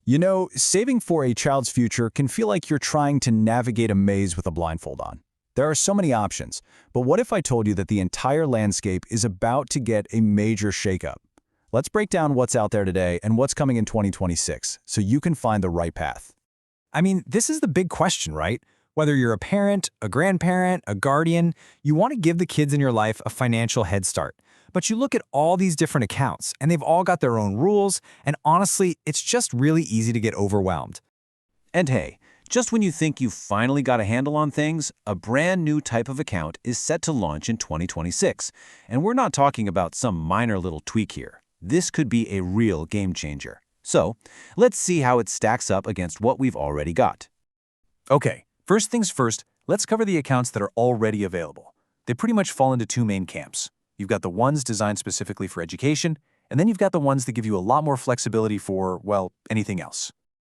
You know, saving for a child's future can feel like you're trying to navigate a maze with a blindfold on. There are so many options, but what if I told you that the entire landscape is about to get a major shakeup? Let's break down what's out there today and what's coming in 2026 so you can find the right path. I mean, this is the big question, right? Whether you're a parent, a grandparent, a guardian, you want to give the kids in your life a financial head start. But you look at all these different accounts, and they've all got their own rules, and honestly, it's just really easy to get overwhelmed. And hey, just when you think you've finally got a handle on things, a brand new type of account is set to launch in 2026. And we're not talking about some minor little tweak here. This could be a real game changer. So, let's see how it stacks up against what we've already got. Okay, first things first, let's cover the accounts that are already available. They pretty much fall into two main camps. You've got the ones designed specifically for education, and then you've got the ones that give you a lot more flexibility for, well, anything else.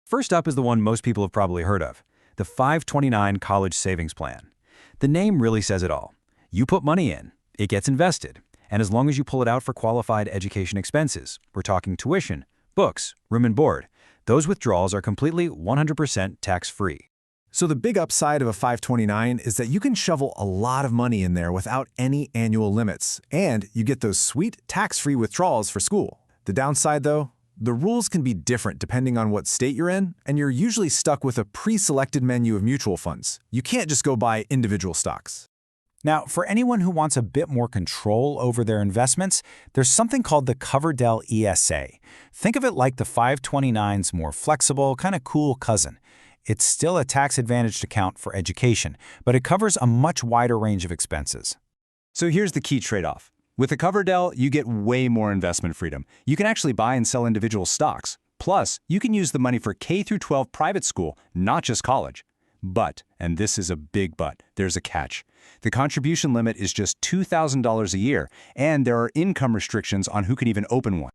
First up is the one most people have probably heard of, the 529 College Savings Plan. The name really says it all. You put money in, it gets invested, and as long as you pull it out for qualified education expenses, we're talking tuition, books, room and board, those withdrawals are completely 100% tax-free. So the big upside of a 529 is that you can shovel a lot of money in there without any annual limits, and you get those sweet tax-free withdrawals for school. The downside, though, the rules can be different depending on what state you're in, and you're usually stuck with a pre-selected menu of mutual funds. You can't just go buy individual stocks. Now, for anyone who wants a bit more control over their investments, there's something called the custodial ESA. Think of it like the 529's more flexible, kind of cool cousin. It's still a tax-advantaged account for education, but it covers a much wider range of expenses. So here's the key trade-off. With the custodial, you get way more investment freedom. You can actually buy and sell individual stocks. Plus, you can use the money for K-12 private school, not just college. But, and this is a big but, there's a catch. The contribution limit is just $2,000 a year, and there are income restrictions on who can even open one.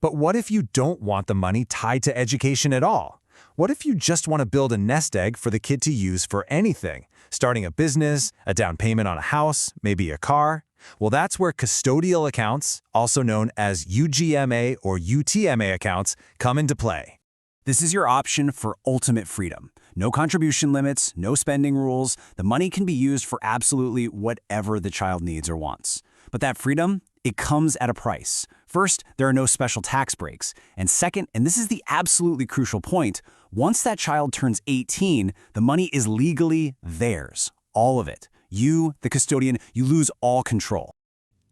But what if you don't want the money tied to education at all? What if you just want to build a nest egg for the kid to use for anything? Starting a business, a down payment on a house, maybe a car? Well, that's where custodial accounts, also known as UGMA or UTMA accounts, come into play. This is your option for ultimate freedom. No contribution limits, no spending rules. The money can be used for absolutely whatever the child needs or wants. But that freedom, it comes at a price. First, there are no special tax breaks. And second, and this is the absolutely crucial point, once that child turns 18, the money is legally theirs. All of it. You, the custodian, you lose all control.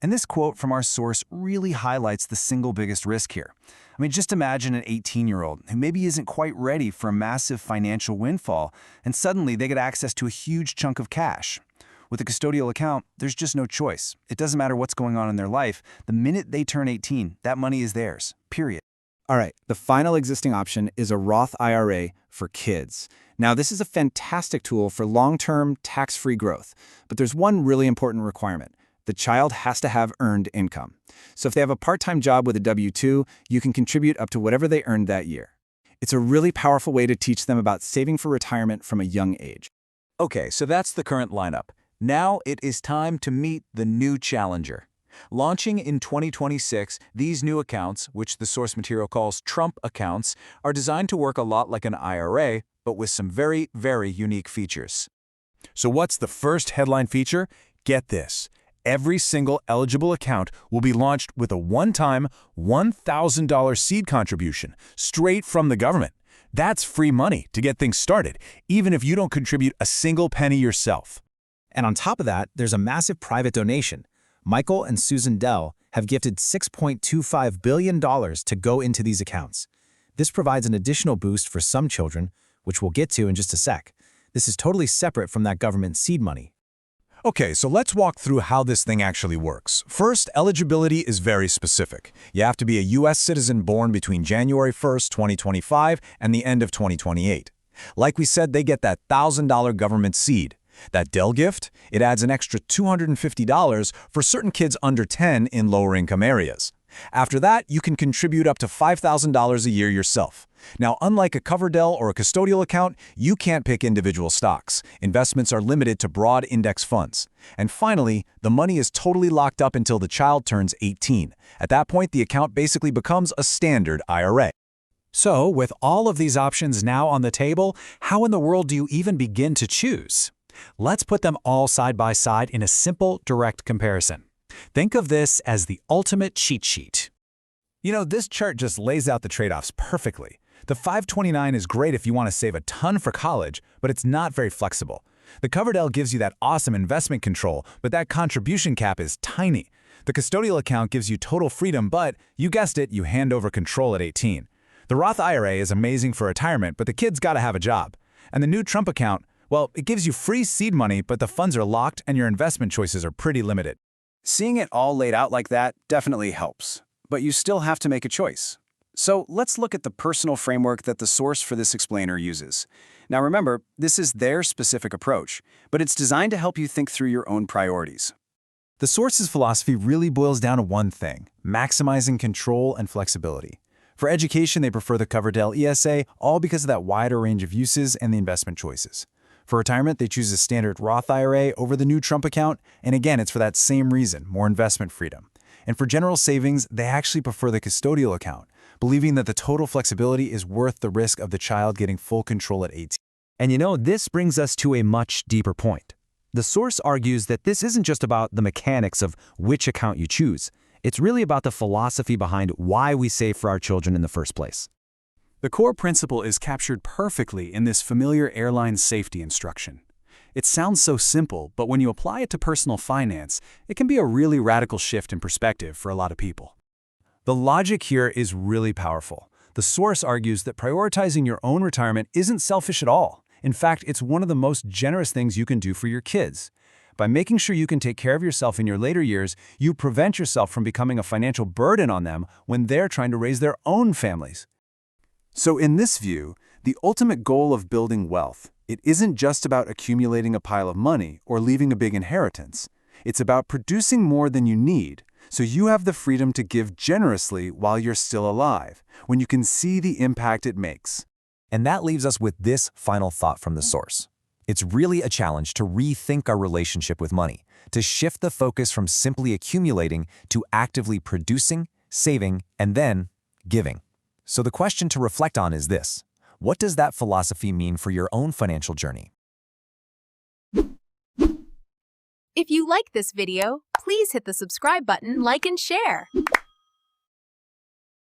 And this quote from our source really highlights the single biggest risk here. I mean, just imagine an 18-year-old who maybe isn't quite ready for a massive financial windfall, and suddenly they get access to a huge chunk of cash. With a custodial account, there's just no choice. It doesn't matter what's going on in their life. The minute they turn 18, that money is theirs, period. All right, the final existing option is a Roth IRA for kids. Now, this is a fantastic tool for long-term, tax-free growth, but there's one really important requirement. The child has to have earned income. So if they have a part-time job with a W-2, you can contribute up to whatever they earned that year. It's a really powerful way to teach them about saving for retirement from a young age. Okay, so that's the current lineup. Now it is time to meet the new challenger. Launching in 2026, these new accounts, which the source material calls Trump accounts, are designed to work a lot like an IRA, but with some very, very unique features. So what's the first headline feature? Get this. Every single eligible account will be launched with a one-time $1,000 seed contribution straight from the government. That's free money to get things started, even if you don't contribute a single penny yourself. And on top of that, there's a massive private donation. Michael and Susan Dell have gifted $6.25 billion to go into these accounts. This provides an additional boost for some children, which we'll get to in just a sec. This is totally separate from that government seed money. Okay, so let's walk through how this thing actually works. First, eligibility is very specific. You have to be a U.S. citizen born between January 1st, 2025 and the end of 2028. Like we said, they get that $1,000 government seed. That Dell gift, it adds an extra $250 for certain kids under 10 in lower-income areas. After that, you can contribute up to $5,000 a year yourself. Now, unlike a custodial or a custodial account, you can't pick individual stocks. Investments are limited to broad index funds. And finally, the money is totally locked up until the child turns 18. At that point, the account basically becomes a standard IRA. So, with all of these options now on the table, how in the world do you even begin to choose? Let's put them all side by side in a simple, direct comparison. Think of this as the ultimate cheat sheet. You know, this chart just lays out the trade-offs perfectly. The 529 is great if you want to save a ton for college, but it's not very flexible. The custodial gives you that awesome investment control, but that contribution cap is tiny. The custodial account gives you total freedom, but, you guessed it, you hand over control at 18. The Roth IRA is amazing for retirement, but the kid's got to have a job. And the new Trump account, well, it gives you free seed money, but the funds are locked and your investment choices are pretty limited. Seeing it all laid out like that definitely helps, but you still have to make a choice. So let's look at the personal framework that the source for this explainer uses. Now remember, this is their specific approach, but it's designed to help you think through your own priorities. The source's philosophy really boils down to one thing: maximizing control and flexibility. For education, they prefer the Coverdell ESA, all because of that wider range of uses and the investment choices. For retirement, they choose a standard Roth IRA over the new Trump account, and again, it's for that same reason, more investment freedom. And for general savings, they actually prefer the custodial account, believing that the total flexibility is worth the risk of the child getting full control at 18. And you know, this brings us to a much deeper point. The source argues that this isn't just about the mechanics of which account you choose. It's really about the philosophy behind why we save for our children in the first place. The core principle is captured perfectly in this familiar airline safety instruction. It sounds so simple, but when you apply it to personal finance, it can be a really radical shift in perspective for a lot of people. The logic here is really powerful. The source argues that prioritizing your own retirement isn't selfish at all. In fact, it's one of the most generous things you can do for your kids. By making sure you can take care of yourself in your later years, you prevent yourself from becoming a financial burden on them when they're trying to raise their own families. So in this view, the ultimate goal of building wealth, it isn't just about accumulating a pile of money or leaving a big inheritance. It's about producing more than you need, so you have the freedom to give generously while you're still alive, when you can see the impact it makes. And that leaves us with this final thought from the source. It's really a challenge to rethink our relationship with money, to shift the focus from simply accumulating to actively producing, saving, and then giving. So the question to reflect on is this: what does that philosophy mean for your own financial journey? If you like this video, please hit the subscribe button, like, and share.